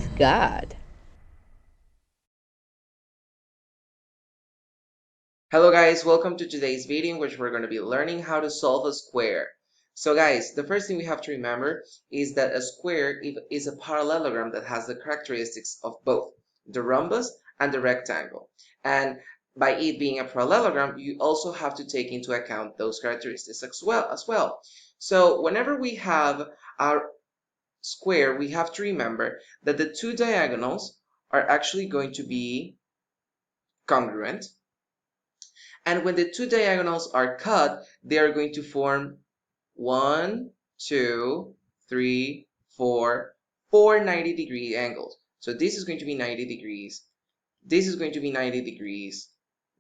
Math Gad. Hello guys, welcome to today's video in which we're going to be learning how to solve a square. So guys, the first thing we have to remember is that a square is a parallelogram that has the characteristics of both the rhombus and the rectangle. And by it being a parallelogram, you also have to take into account those characteristics as well. So whenever we have our square, we have to remember that the two diagonals are actually going to be congruent. And when the two diagonals are cut, they are going to form 1, 2, 3, 4, 90-degree angles. So this is going to be 90 degrees. This is going to be 90 degrees.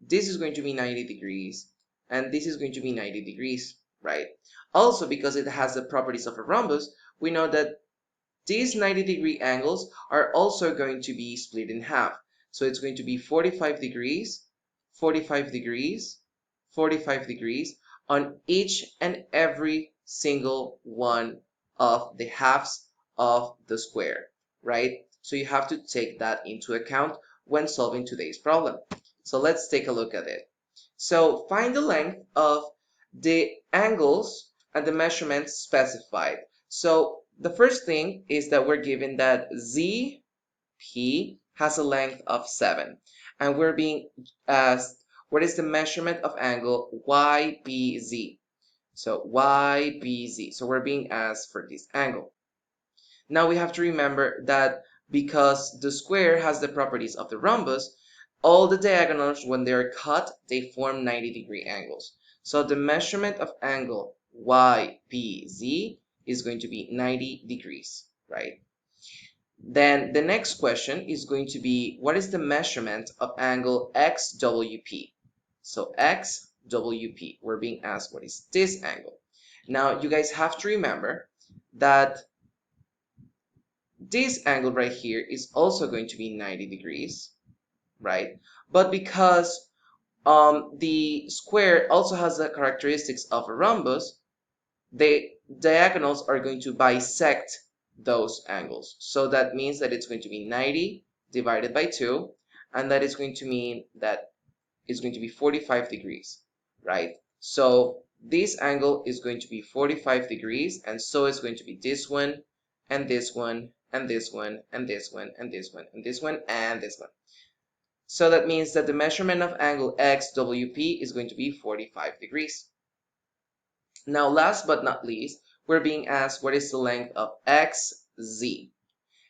This is going to be 90 degrees. And this is going to be 90 degrees, right? Also, because it has the properties of a rhombus, we know that these 90-degree angles are also going to be split in half. So it's going to be 45 degrees, 45 degrees, 45 degrees on each and every single one of the halves of the square, right? So you have to take that into account when solving today's problem. So let's take a look at it. So find the length of the angles and the measurements specified. So the first thing is that we're given that ZP has a length of 7, and we're being asked what is the measurement of angle YBZ. So YBZ. So we're being asked for this angle. Now we have to remember that because the square has the properties of the rhombus, all the diagonals, when they're cut, they form 90-degree angles. So the measurement of angle YBZ is going to be 90 degrees, right? Then the next question is going to be, what is the measurement of angle XWP? So XWP, we're being asked what is this angle. Now you guys have to remember that this angle right here is also going to be 90 degrees, right? But because the square also has the characteristics of a rhombus, the diagonals are going to bisect those angles. So that means that it's going to be 90 divided by 2, and that is going to mean that it's going to be 45 degrees, right? So this angle is going to be 45 degrees, and so it's going to be this one, and this one, and this one, and this one, and this one, and this one, and this one. So that means that the measurement of angle XWP is going to be 45 degrees. Now, last but not least, we're being asked what is the length of XZ.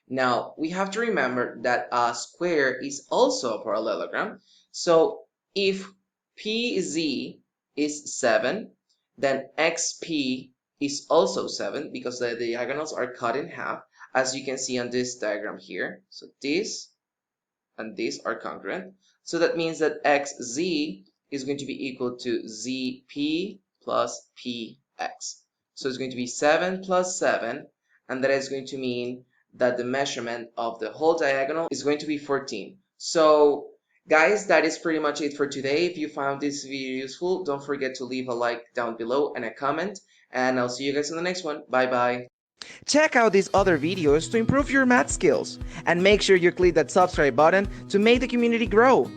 Now, we have to remember that a square is also a parallelogram. So if PZ is 7, then XP is also 7 because the diagonals are cut in half, as you can see on this diagram here. So this and this are congruent. So that means that XZ is going to be equal to ZP plus PX. So it's going to be 7 plus 7, and that is going to mean that the measurement of the whole diagonal is going to be 14. So guys, that is pretty much it for today. If you found this video useful, don't forget to leave a like down below and a comment, and I'll see you guys in the next one. Bye bye. Check out these other videos to improve your math skills, and make sure you click that subscribe button to make the community grow.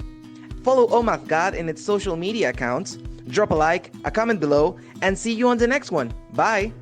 Follow ohmathgad in its social media accounts, drop a like, a comment below, and see you on the next one. Bye!